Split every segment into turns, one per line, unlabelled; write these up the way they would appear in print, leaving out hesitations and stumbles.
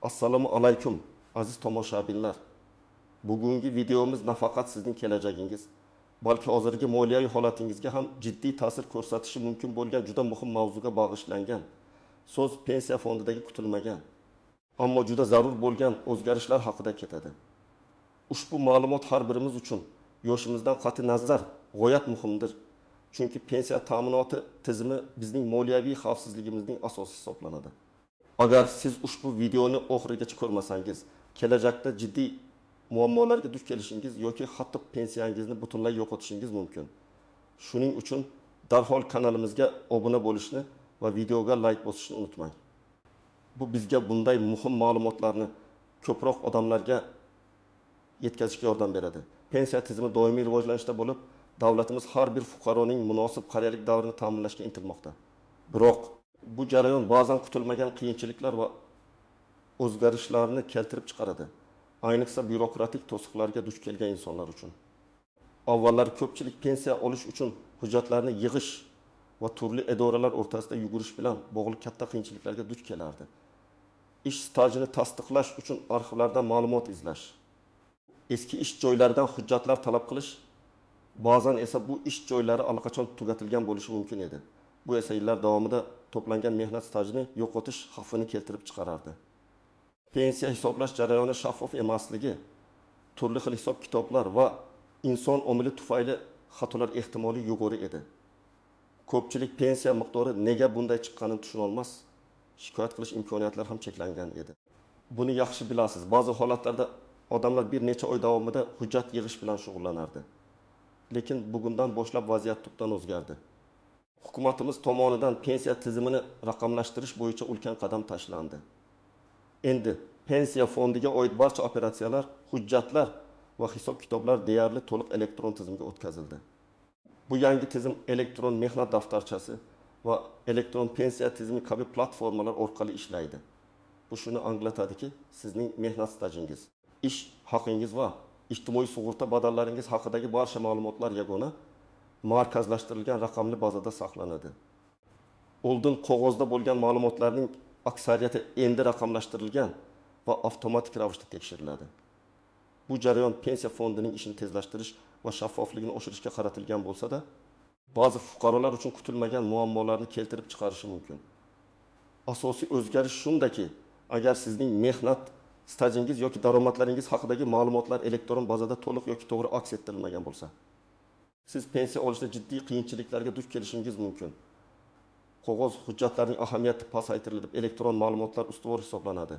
Assalomu alaykum aziz tomoshabinlar. Bugungi videomiz nafaqat sizning kelajagingiz, balki hozirgi moliyaviy holatingizga ham jiddiy ta'sir ko'rsatishi mumkin bo'lgan juda muhim mavzuga bag'ishlangan. So'z pensiya fondidagi kutilmagan, ammo juda zarur bo'lgan o'zgarishlar haqida ketadi. Ushbu ma'lumot har birimiz uchun yoshimizdan qat'iy nazar g'oyat muhimdir. Chunki pensiya ta'minoti tizimi bizning moliyaviy xavfsizligimizning asosi hisoblanadi. Agar siz ushbu videoni oxirigacha ko'rmasangiz, kelajakda jiddiy muammolarga duch kelishingiz yoki hatto pensiyangizni butunlay yo'qotishingiz mumkin. Shuning uchun darhol kanalimizga obuna bo'lishni va videoga like bosishni unutmang. Bu bizga bunday muhim ma'lumotlarni ko'proq odamlarga yetkazishga yordam beradi. Pensiya tizimi doimiy rivojlanishda bo'lib, davlatimiz har bir fuqaroning munosib qariyalik davrini ta'minlashga intilmoqda. Biroq bu jarayon ba'zan kutilmagan qiyinchiliklar va o'zgarishlarni keltirib chiqaradi. Ayniqsa byurokratik to'siqlarga duch kelgan insonlar uchun. Avvallar ko'pchilik pensiya olish uchun hujjatlarni yig'ish va turli idoralar o'rtasida yugurish bilan bog'liq katta qiyinchiliklarga duch kelardi. Ish stajini tasdiqlash uchun arxivlardan ma'lumot izlash, eski ish joylaridan hujjatlar talab qilish, ba'zan esa bu ish joylari allaqachon tugatilgan bo'lishi mumkin edi. Bu esa yillar davomida to'plangan mehnat stajini yo'qotish xavfini keltirib chiqarardi. Pensiya hisoblash jarayoni shaffof emasligi, turli xil hisob kitoblar va inson omili tufayli xatolar ehtimoli yuqori edi. Ko'pchilik pensiya miqdori nega bunday chiqqanini tushuna olmas, shikoyat qilish imkoniyatlari ham cheklangan edi. Buni yaxshi bilasiz. Ba'zi holatlarda odamlar bir necha oy davomida hujjat yig'ish bilan shug'ullanardi. Lekin bugundan boshlab vaziyat tubdan o'zgardi. Hukumatimiz tomonidan pensiya tizimini raqamlashtirish bo'yicha ulkan qadam tashlandi. Endi pensiya fondiga oid barcha operatsiyalar, hujjatlar va hisob-kitoblar deyarli to'liq elektron tizimga o'tkazildi. Bu yangi tizim elektron mehnat daftarchasi va elektron pensiya tizimi kabi platformalar orqali ishlaydi. Bu shuni anglatadiki, sizning mehnat stajingiz, ish haqingiz va ijtimoiy sug'urta badallaringiz haqidagi barcha ma'lumotlar yagona markazlashtirilgan raqamli bazada saqlanadi. Oldin qog'ozda bo'lgan ma'lumotlarning aksariyati endi raqamlashtirilgan va avtomatik ravishda tekshiriladi. Bu jarayon pensiya fondining ishini tezlashtirish va shaffofligini oshirishga qaratilgan bo'lsa-da, ba'zi fuqarolar uchun kutilmagan muammolarni keltirib chiqarishi mumkin. Asosiy o'zgarish shundaki, agar sizning mehnat stajingiz yoki daromadlaringiz haqidagi ma'lumotlar elektron bazada to'liq yoki to'g'ri aks ettirilmagan bo'lsa, siz pensiya olishda jiddiy qiyinchiliklarga duch kelishingiz mumkin. Qog'oz hujjatlarning ahamiyati pasaytirilib, elektron ma'lumotlar ustuvor hisoblanadi.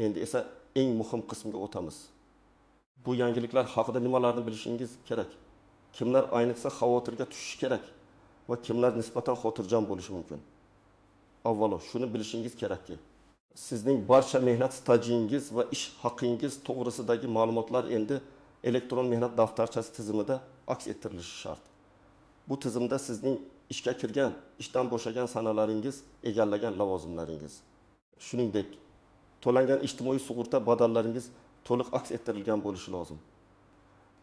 Endi esa eng muhim qismga o'tamiz. Bu yangiliklar haqida nimalarni bilishingiz kerak? Kimlar ayniqsa xavotirga tushishi kerak va kimlar nisbatan xotirjam bo'lishi mumkin? Avvalo, shuni bilishingiz kerakki, sizning barcha mehnat stajingiz va ish haqingiz to'g'risidagi ma'lumotlar endi elektron mehnat daftarchasi tizimida aks ettirilishi shart. Bu tizimda sizning ishga kirgan, ishdan bo'shagan sanalaringiz, egallagan lavozimlaringiz, shuningdek, to'langan ijtimoiy sug'urta badallaringiz to'liq aks ettirilgan bo'lishi lozim.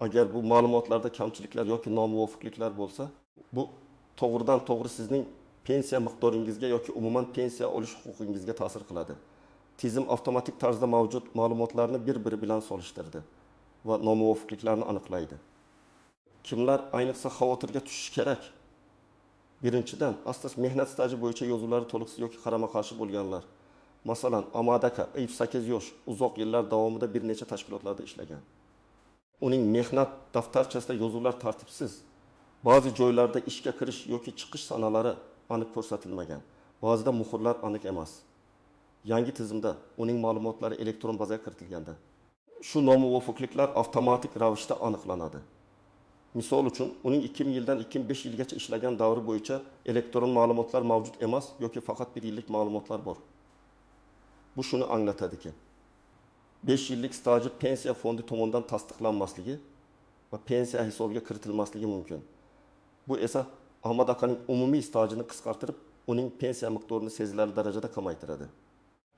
Agar bu ma'lumotlarda kamchiliklar yoki nomuvofiqliklar bo'lsa, bu to'g'ridan to'g'ri sizning pensiya miqdoringizga yoki umuman pensiya olish huquqingizga ta'sir qiladi. Tizim avtomatik tarzda mavjud ma'lumotlarni bir-biri bilan solishtiradi va nomuvofiqliklarni aniqlaydi. Kimlar ayniqsa xavotirga tushishi kerak? Birinchidan, astos mehnat staji bo'yicha yozuvlari to'liqsiz yoki qarama-qarshi bo'lganlar. Masalan, Amadaka 8 yosh uzoq yillar davomida bir necha tashkilotlarda ishlagan. Uning mehnat daftarchasida yozuvlar tartibsiz. Ba'zi joylarda ishga kirish yoki chiqish sanalari aniq ko'rsatilmagan. Ba'zida muhrlar aniq emas. Yangi tizimda uning ma'lumotlari elektron bazaga kiritilganda, shu nomuvofiqliklar avtomatik ravishda aniqlanadi. Misol uchun, uning 2000 yildan 2005 yilgacha ishlagan davri bo'yicha elektron ma'lumotlar mavjud emas yoki faqat 1 yillik ma'lumotlar bor. Bu shuni anglatadiki, 5 yillik staji pensiya fondi tomonidan tasdiqlanmasligi va pensiya hisobiga kiritilmasligi mumkin. Bu esa Ahmad akaning umumiy stajini qisqartirib, uning pensiya miqdorini sezilarli darajada kamaytiradi.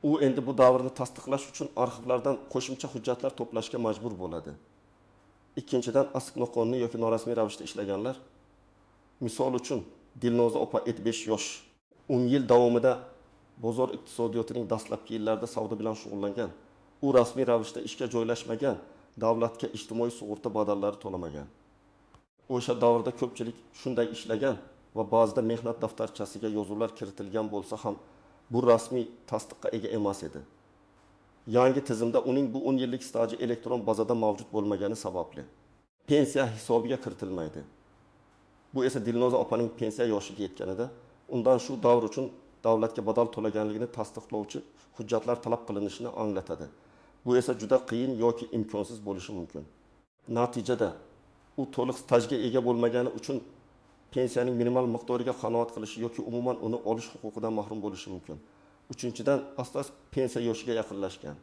U endi bu davrni tasdiqlash uchun arxivlardan qo'shimcha hujjatlar to'plashga majbur bo'ladi. Ikkinchidan, asq-noqonuniy yoki norasmiy ravishda ishlaganlar, misol uchun Dilnoza opa 75 yosh, 10 yil davomida bozor iqtisodiyotining dastlabki yillarida savdo bilan shug'ullangan, u rasmiy ravishda ishga joylashmagan, davlatga ijtimoiy sug'urta badallari to'lamagan. O'sha davrda ko'pchilik shunday ishlagan va ba'zida mehnat daftarchasiga yozuvlar kiritilgan bo'lsa ham, bu rasmiy tasdiqqa ega emas edi. Yangi tizimda uning bu 10 yillik staji elektron bazada mavjud bo'lmagani sababli pensiya hisobiga kiritilmaydi. Bu esa Dilnoza opaning pensiya yoshiga yetganida undan shu davr uchun davlatga badal to'laganligini tasdiqlovchi hujjatlar talab qilinishini anglatadi. Bu esa juda qiyin yoki imkonsiz bo'lishi mumkin. Natijada u to'liq stajga ega bo'lmagani uchun pensiyaning minimal miqdoriga qanoat qilishi yoki umuman uni olish huquqidan mahrum bo'lishi mumkin. Uchinchidan, astos pensiya yoshiga yaqinlashgan.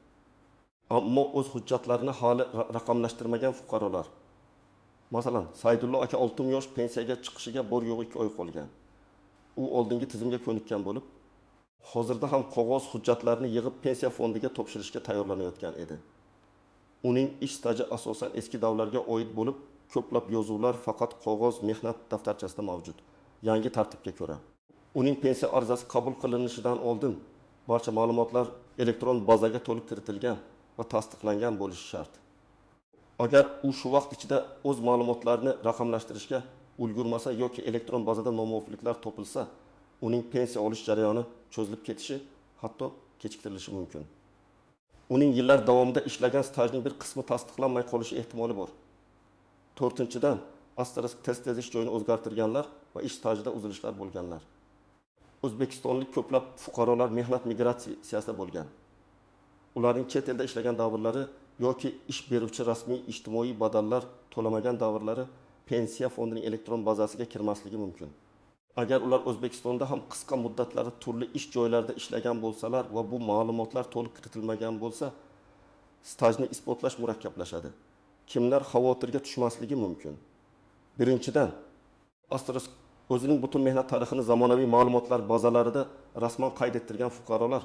Ammo o'z hujjatlarini hali raqamlashtirmagan fuqarolar. Masalan, Saydulla aka 6 yosh pensiyaga chiqishiga bor yo'q 2 oy qolgan. U oldingi tizimga ko'nikkan bo'lib, hozirda ham qog'oz hujjatlarni yig'ib pensiya fondiga topshirishga tayyorlanayotgan edi. Uning ish staji asosan eski davrlarga oid bo'lib, ko'plab yozuvlar faqat qog'oz mehnat daftarchasida mavjud. Yangi tartibga ko'ra. Uning pensiya arizasi qabul qilinishidan oldin barcha ma'lumotlar elektron bazaga to'liq kiritilgan va tasdiqlangan bo'lishi shart. Agar u shu vaqt ichida o'z ma'lumotlarini raqamlashtirishga ulgurmasa yoki elektron bazada nomuvofiqliklar topilsa, uning pensiya olish jarayoni cho'zilib ketishi, hatto kechiktirilishi mumkin. Uning yillar davomida ishlagan stajning bir qismi tasdiqlanmay qolishi ehtimoli bor. 4-dan, asterisk tez ish joyini o'zgartirganlar va ish stajida uzilishlar bo'lganlar. O'zbekistonlik ko'plab fuqarolar mehnat migratsiyasida bo'lgan. Ularning chet elda ishlagan davrlari yoki ish beruvchi rasmiy ijtimoiy badallar to'lamagan davrlari pensiya fondining elektron bazasiga kirmasligi mumkin. Agar ular O'zbekistonda ham qisqa muddatlari turli ish joylarida ishlagan bo'lsalar va bu ma'lumotlar to'liq kiritilmagan bo'lsa, stajni isbotlash murakkablashadi. Kimlar xavotirga tushmasligi mumkin? Birinchidan, asterisk o'zining butun mehnat tarixini zamonaviy ma'lumotlar bazalarida rasman qayd ettirgan fuqarolar.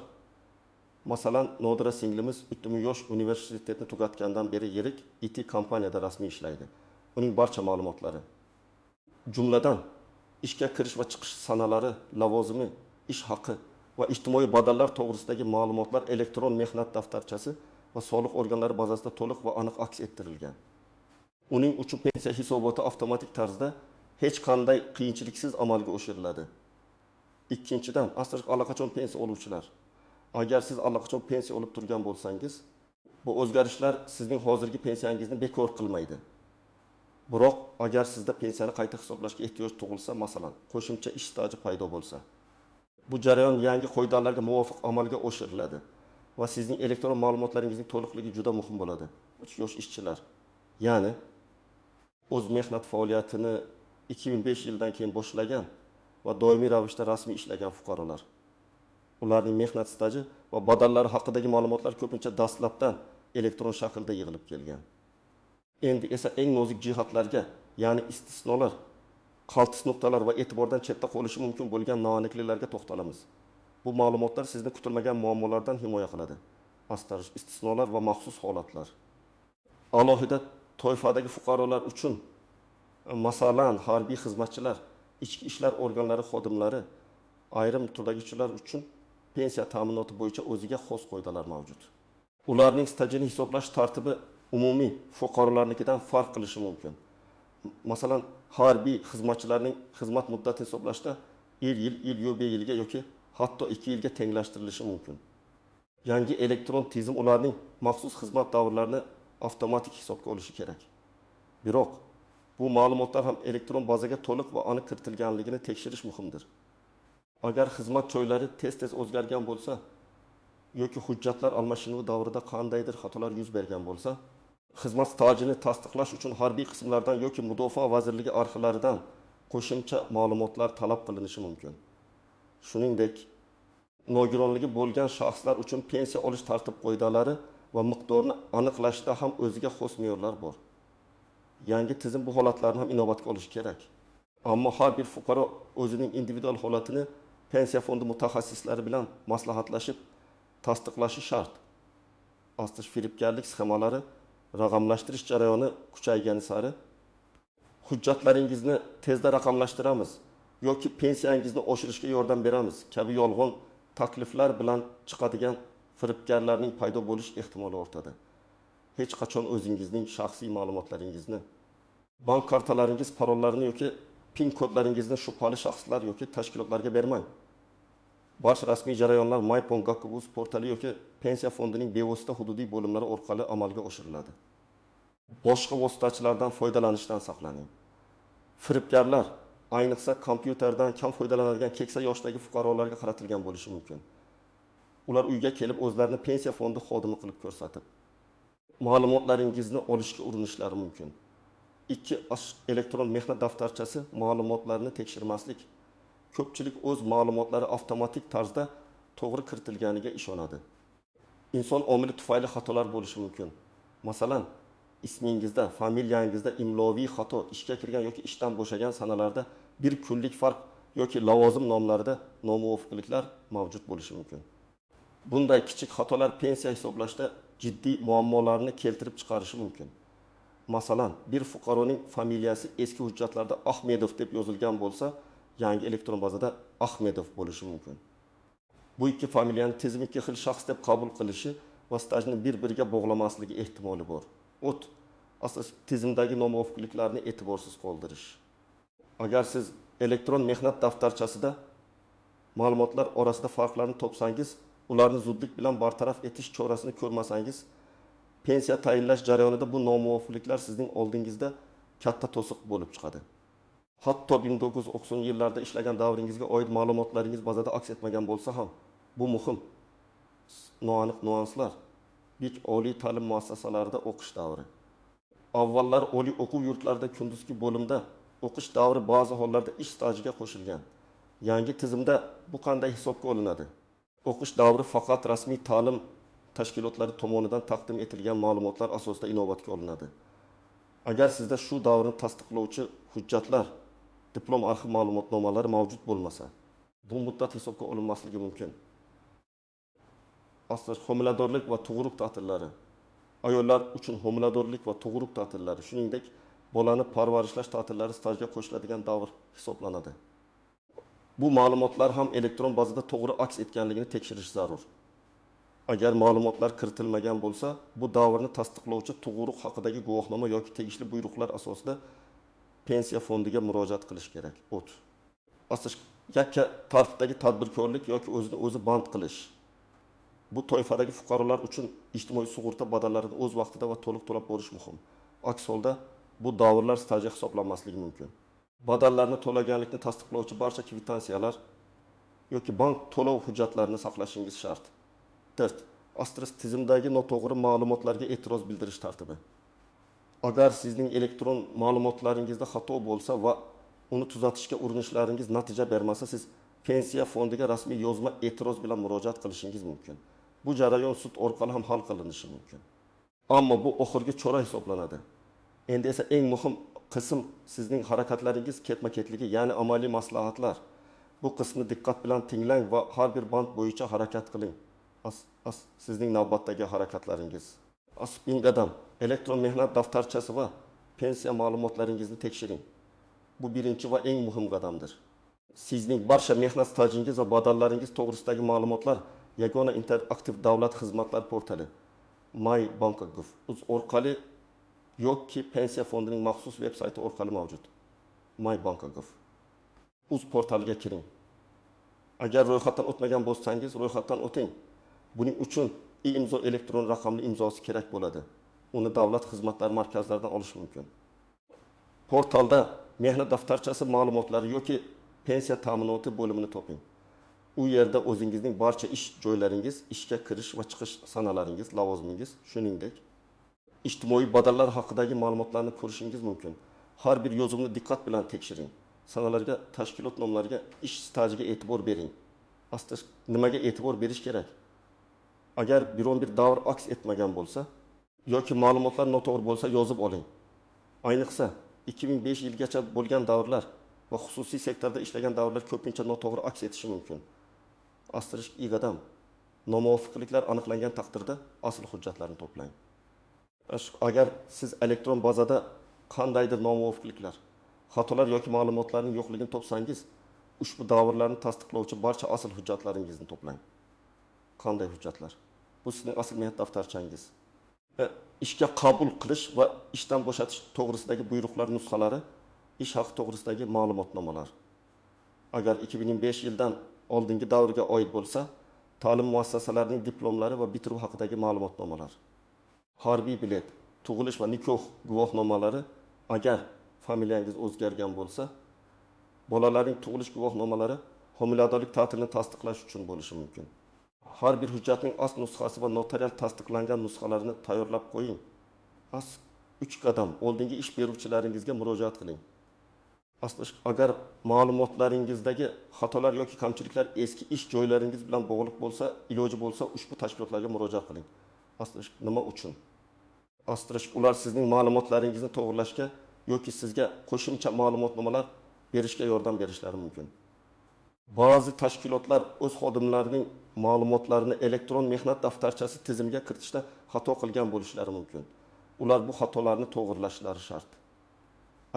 Masalan, Nodira singlimiz 3 yosh universitetni tugatgandan beri yirik IT kompaniyada rasmiy ishlaydi. Uning barcha ma'lumotlari, jumladan ishga kirish va chiqish sanalari, lavozimi, ish haqi va ijtimoiy badallar to'g'risidagi ma'lumotlar elektron mehnat daftarchasi va soliq organlari bazasida to'liq va aniq aks ettirilgan. Uning uchun pensiya hisoboti avtomatik tarzda hech qanday qiyinchiliksiz amalga oshiriladi. Ikkinchidan, asosiy allaqachon pensiya oluvchilar. Agar siz allaqachon pensiya olib turgan bo'lsangiz, bu o'zgarishlar sizning hozirgi pensiyangizni bekor qilmaydi. Biroq agar sizda pensiyani qayta hisoblashga ehtiyoj tug'ilsa, masalan, qo'shimcha ish staji paydo bo'lsa, bu jarayon yangi qoidalarga muvofiq amalga oshiriladi va sizning elektron ma'lumotlaringizning to'liqligi juda muhim bo'ladi. 3 yosh ishchilar, ya'ni o'z mehnat faoliyatini 2005 yildan keyin boshlagan va doimiy ravishda rasmiy ishlagan fuqarolar. Ularning mehnat staji va badallari haqidagi ma'lumotlar ko'pincha dastlabdan elektron shaklda yig'ilib kelgan. Endi esa eng nozik jihatlarga, ya'ni istisnolar, qaltis nuqtalar va e'tibordan chetda qolishi mumkin bo'lgan noaniqliklarga to'xtalamiz. Bu ma'lumotlar sizni kutilmagan muammolardan himoya qiladi. Astarish istisnolar va maxsus holatlar. Alohida toifadagi fuqarolar uchun, masalan, harbiy xizmatchilar, ichki ishlar organlari xodimlari, ayrim turdagichilar uchun pensiya ta'minoti bo'yicha o'ziga xos qoidalar mavjud. Ularning stajini hisoblash tartibi umumiy fuqarolarnikidan farq qilishi mumkin. Masalan, harbiy xizmatchilarning xizmat muddatini hisoblashda yil yo'l yilga yoki hatto 2 yilga tenglashtirilishi mumkin. Yangi elektron tizim ularning maxsus xizmat davrlarini avtomatik hisobga olishi kerak. Biroq bu ma'lumotlar ham elektron bazaga to'liq va aniq kiritilganligini tekshirish muhimdir. Agar xizmat joylari tez o'zgargan bo'lsa yoki hujjatlar almashinuvi davrida qandaydir xatolar yuz bergan bo'lsa, xizmat stajini tasdiqlash uchun harbiy qismlardan yoki Mudofaa vazirligi arxivlaridan qo'shimcha ma'lumotlar talab qilinishi mumkin. Shuningdek, nogironligi bo'lgan shaxslar uchun pensiya olish tartib qoidalari va miqdorini aniqlashda ham o'ziga xos me'yorlar bor. Yangi tizim bu holatlarni ham inobatga olishi kerak. Ammo har bir fuqaro o'zining individual holatini pensiya fondi mutaxassislari bilan maslahatlashib tasdiqlashi shart. Asosiy firibgarlik sxemalari raqamlashtirish jarayoni kuchaygani sari hujjatlaringizni tezda raqamlashtiramiz yoki pensiyangizni oshirishga yordam beramiz kabi yolg'on takliflar bilan chiqadigan firibgarlarning paydo bo'lish ehtimoli ortadi. Hech qachon o'zingizning shaxsiy ma'lumotlaringizni, bank kartalaringiz parollarini yoki pin kodlaringizni shubhali shaxslar yoki tashkilotlarga bermang. Barcha rasmiy jarayonlar MyPonGov portali yoki pensiya fondining bevosita hududiy bo'limlari orqali amalga oshiriladi. Boshqa vositachilardan foydalanishdan saqlaning. Firibgarlar ayniqsa kompyuterdan kam foydalanadigan keksa yoshdagi fuqarolarga qaratilgan bo'lishi mumkin. Ular uyga kelib o'zlarini pensiya fondi xodimi qilib ko'rsatib, ma'lumotlaringizni olishga urinishlari mumkin. 2. Elektron mehnat daftarchasi ma'lumotlarni tekshirmaslik. Ko'pchilik o'z ma'lumotlari avtomatik tarzda to'g'ri kiritilganiga ishonadi. Inson omili tufayli xatolar bo'lishi mumkin. Masalan, ismingizda, familiyangizda imloviy xato, ishga kirgan yoki ishdan bo'shagan sanalarda bir kunlik farq yoki lavozim nomlarida nomuvofiqliklar mavjud bo'lishi mumkin. Bunday kichik xatolar pensiya hisoblashda jiddiy muammolarni keltirib chiqarishi mumkin. Masalan, bir fuqaroning familiyasi eski hujjatlarda Ahmedov deb yozilgan bo'lsa, yangi elektron bazada Ahmedov bo'lishi mumkin. Bu ikki familiyani tizim ikki xil shaxs deb qabul qilishi va stajni bir-biriga bog'lamasligi ehtimoli bor. Asosiy tizimdagi nomuvofiqliklarni e'tiborsiz qoldirish. Agar siz elektron mehnat daftarchasida ma'lumotlar orasida farqlarni topsangiz, ularni zudlik bilan bartaraf etish chorasini ko'rmasangiz, pensiya tayinlash jarayonida bu nomuvofiqliklar sizning oldingizda katta to'siq bo'lib chiqadi. Hatto 1990 yillarda ishlagan davringizga oid ma'lumotlaringiz bazada aks etmagan bo'lsa ham, bu muhim. Noaniq nuanslar. Bek oliy ta'lim muassasalarida o'qish davri. Avvallar oliy o'quv yurtlarida kunduzgi bo'limda o'qish davri ba'zi hollarda ish stajiga qo'shilgan. Yangi tizimda bu qanday hisobga olinadi? O'qish davri faqat rasmiy ta'lim tashkilotlari tomonidan taqdim etilgan ma'lumotlar asosida inobatga olinadi. Agar sizda shu davrni tasdiqlovchi hujjatlar, diplom arxiv ma'lumotnomalari mavjud bo'lmasa, bu muddat hisobga olinmasligi mumkin. Homiladorlik va tug'ruq ta'tillari. Ayollar uchun homiladorlik va tug'ruq ta'tillari, shuningdek, bolani parvarishlash ta'tillari stajga qo'shiladigan davr hisoblanadi. Bu ma'lumotlar ham elektron bazada to'g'ri aks etganligini tekshirish zarur. Agar ma'lumotlar kiritilmagan bo'lsa, bu davrni tasdiqlovchi tug'ruq haqidagi guvohnoma yoki tegishli buyruqlar asosida pensiya fondiga murojaat qilish kerak. Yakka tartibdagi tadbirkorlik yoki o'zini o'zi band qilish. Bu toifadagi fuqarolar uchun ijtimoiy sug'urta badallarini o'z vaqtida va to'liq to'lab borish muhim. Aks holda bu davrlar stajga hisoblanmasligi mumkin. Badallarni to'laganlikni tasdiqlovchi barcha kvitansiyalar yoki bank to'lov hujjatlarini saqlashingiz shart. 4. Tizimdagi noto'g'ri ma'lumotlarga e'tiroz bildirish tartibi. Agar sizning elektron ma'lumotlaringizda xato bo'lsa va uni tuzatishga urinishlaringiz natija bermasa, siz pensiya fondiga rasmiy yozma e'tiroz bilan murojaat qilishingiz mumkin. Bu jarayon sud orqali ham hal qilinishi mumkin. Ammo bu oxirgi chora hisoblanadi. Endi esa eng muhim qism sizning harakatlaringiz ketma-ketligi, ya'ni amaliy maslahatlar. Bu qismni diqqat bilan tinglang va har bir band bo'yicha harakat qiling. Sizning navbatdagi harakatlaringiz. Qadam. Elektron mehnat daftarchasi va pensiya ma'lumotlaringizni tekshiring. Bu birinchi va eng muhim qadamdir. Sizning barcha mehnat stajingiz va badallaringiz to'g'risidagi ma'lumotlar yagona interaktiv davlat xizmatlari portali MyPonGov orqali yoki pensiya fondining maxsus veb-sayti orqali mavjud. MyPonGov portaliga kiring. Agar ro'yxatdan o'tmagan bo'lsangiz, ro'yxatdan o'ting. Buning uchun e-imzo elektron raqamli imzosi kerak bo'ladi. Uni davlat xizmatlari markazlaridan olish mumkin. Portalda mehnat daftarchasi ma'lumotlari yoki pensiya ta'minoti bo'limini toping. U yerda o'zingizning barcha ish joylaringiz, ishga kirish va chiqish sanalaringiz, lavozimingiz, shuningdek, ijtimoiy badallar haqidagi ma'lumotlarni ko'rishingiz mumkin. Har bir yozuvni diqqat bilan tekshiring. Sanalarga, tashkilot nomlariga, ish stajiga e'tibor bering. Nimaga e'tibor berish kerak? Agar biron bir davr aks etmagan bo'lsa yoki ma'lumotlar noto'g'ri bo'lsa, yozib oling. Ayniqsa 2005 yilgacha bo'lgan davrlar va xususiy sektorda ishlagan davrlar ko'pincha noto'g'ri aks etishi mumkin. Qadam. Nomuvofiqliklar aniqlangan taqdirda asl hujjatlarni to'plang. Agar siz elektron bazada qandaydir nomuvofiqliklar, xatolar yoki ma'lumotlarning yo'qligini topsangiz, ushbu davrlarni tasdiqlovchi barcha asl hujjatlaringizni to'plang. Qanday hujjatlar? Bu sizning asl mehnat daftarchangiz. İşga qabul qilish va ishdan bo'shatish to'g'risidagi buyruqlar nusxalari, ish haqi to'g'risidagi ma'lumotnomalar. Agar 2005 yildan oldingi davrga oid bo'lsa, ta'lim muassasalarining diplomlari va bitiruv haqidagi ma'lumotnomalar. Harbiy bilet, tug'ilish va nikoh guvohnomalari, agar familiyangiz o'zgargan bo'lsa, bolalarning tug'ilish guvohnomalari homiladorlik ta'tilini tasdiqlash uchun bo'lishi mumkin. Har bir hujjatning asl nusxasi va notarial tasdiqlangan nusxalarini tayyorlab qo'ying. 3 qadam oldingi ish beruvchilaringizga murojaat qiling. Agar ma'lumotlaringizdagi xatolar yoki kamchiliklar eski ish joylaringiz bilan bog'liq bo'lsa, iloji bo'lsa ushbu tashkilotlarga murojaat qiling. Nima uchun? Ular sizning ma'lumotlaringizni to'g'rilashga yoki sizga qo'shimcha ma'lumotnomalar berishga yordam berishlari mumkin. Ba'zi tashkilotlar o'z xodimlarining ma'lumotlarini elektron mehnat daftarchasi tizimiga kiritishda xato qilgan bo'lishlari mumkin. Ular bu xatolarni to'g'rilashlari shart.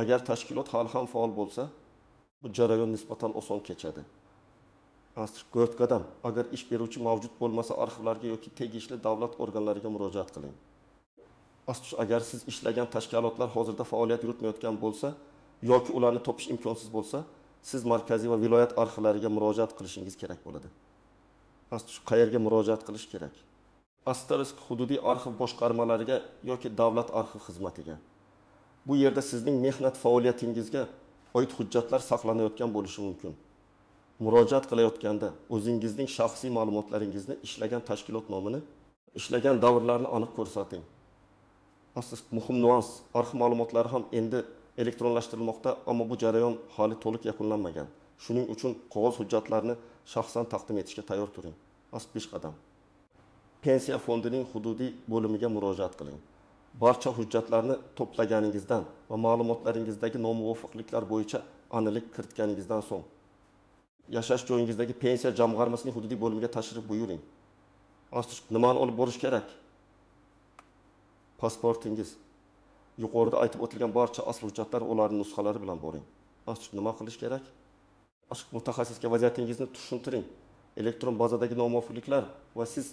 Agar tashkilot hali ham faol bo'lsa, bu jarayon nisbatan oson kechadi. 4 qadam. Agar ish beruvchi mavjud bo'lmasa, arxivlarga yoki tegishli davlat organlariga murojaat qiling. Agar siz ishlagan tashkilotlar hozirda faoliyat yuritmayotgan bo'lsa yoki ularni topish imkonsiz bo'lsa, siz markaziy va viloyat arxivlariga murojaat qilishingiz kerak bo'ladi. Qayerga murojaat qilish kerak? Hududiy arxiv boshqarmalariga yoki davlat arxiv xizmatiga. Bu yerda sizning mehnat faoliyatingizga oid hujjatlar saqlanayotgan bo'lishi mumkin. Murojaat qilayotganda o'zingizning shaxsiy ma'lumotlaringizni, ishlagan tashkilot nomini, ishlagan davrlarni aniq ko'rsating. Muhim nuans, arxiv ma'lumotlari ham endi elektronlashtirilmoqda, ammo bu jarayon hali to'liq yakunlanmagan. Shuning uchun qog'oz hujjatlarni shaxsan taqdim etishga tayyor turing. 5 qadam. Pensiya fondining hududiy bo'limiga murojaat qiling. Barcha hujjatlarni to'plaganingizdan va ma'lumotlaringizdagi nomuvofiqliklar bo'yicha aniqlik kiritganingizdan so'ng yashash joyingizdagi pensiya jamg'armasining hududiy bo'limiga tashrif buyuring. Nimani olib borish kerak? Pasportingiz. Yuqorida aytib o'tilgan barcha asl hujjatlar ularning nusxalari bilan boring. Nima qilish kerak? Mutaxassisga vaziyatingizni tushuntiring. Elektron bazadagi nomuvofiqliklar va siz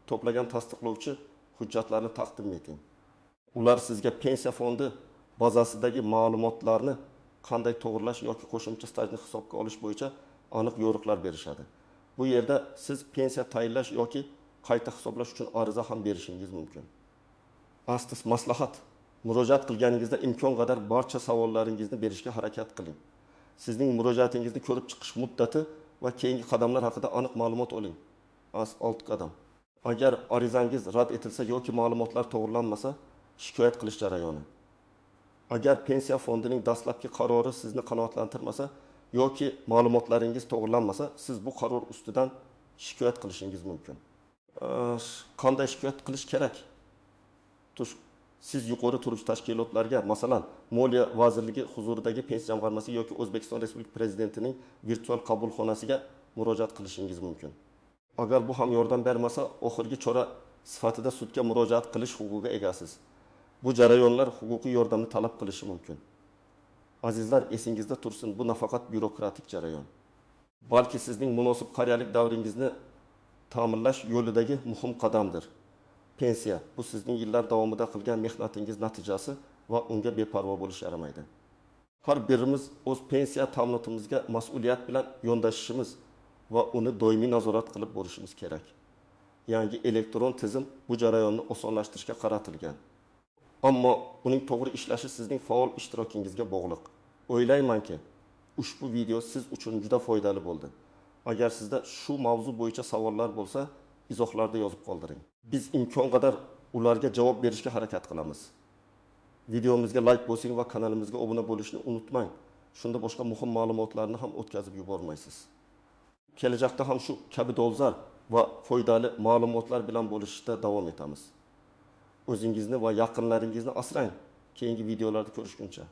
to'plagan tasdiqlovchi hujjatlarni taqdim eting. Ular sizga pensiya fondi bazasidagi ma'lumotlarni qanday to'g'rilash yoki qo'shimcha stajni hisobga olish bo'yicha aniq yo'riqlar berishadi. Bu yerda siz pensiya tayinlash yoki qayta hisoblash uchun ariza ham berishingiz mumkin. Maslahat. Murojaat qilganingizda imkon qadar barcha savollaringizni berishga harakat qiling. Sizning murojaatingizni ko'rib chiqish muddati va keyingi qadamlar haqida aniq ma'lumot oling. 6 qadam. Agar arizangiz rad etilsa yoki ma'lumotlar to'g'rilanmasa, shikoyat qilish jarayoni. Agar pensiya fondining dastlabki qarori sizni qanoatlantirmasa yoki ma'lumotlaringiz to'g'rilanmasa, siz bu qaror ustidan shikoyat qilishingiz mumkin. Qanday shikoyat qilish kerak? Siz yuqori turuvchi tashkilotlarga, masalan, Moliya vazirligi huzuridagi pensiya jamg'armasi yoki O'zbekiston Respublikasi prezidentining virtual qabulxonasiga murojaat qilishingiz mumkin. Agar bu ham yordam bermasa, oxirgi chora sifatida sudga murojaat qilish huquqiga egasiz. Bu jarayonlar huquqiy yordamni talab qilishi mumkin. Azizlar, esingizda tursin, bu nafaqat byurokratik jarayon, balki sizning munosib qariyalik davringizni ta'minlash yo'lidagi muhim qadamdir. Pensiya bu sizning yillar davomida qilgan mehnatingiz natijasi va unga beparvo bo'lish yaramaydi. Har birimiz o'z pensiya ta'minotimizga mas'uliyat bilan yondashishimiz va uni doimiy nazorat qilib borishimiz kerak. Yangi elektron tizim bu jarayonni osonlashtirishga qaratilgan. Ammo uning to'g'ri ishlashi sizning faol ishtirokingizga bog'liq. O'ylaymanki, ushbu video siz uchun juda foydali bo'ldi. Agar sizda shu mavzu bo'yicha savollar bo'lsa, izohlarda yozib qoldiring. Biz imkon qadar ularga javob berishga harakat qilamiz. Videomizga like bosing va kanalimizga obuna bo'lishni unutmang. Shunda boshqa muhim ma'lumotlarni ham o'tkazib yubormaysiz. Kelajakda ham shu kabi dolzarb va foydali ma'lumotlar bilan bo'lishda davom etamiz. O'zingizni va yaqinlaringizni asrang. Keyingi videolarda ko'rishguncha.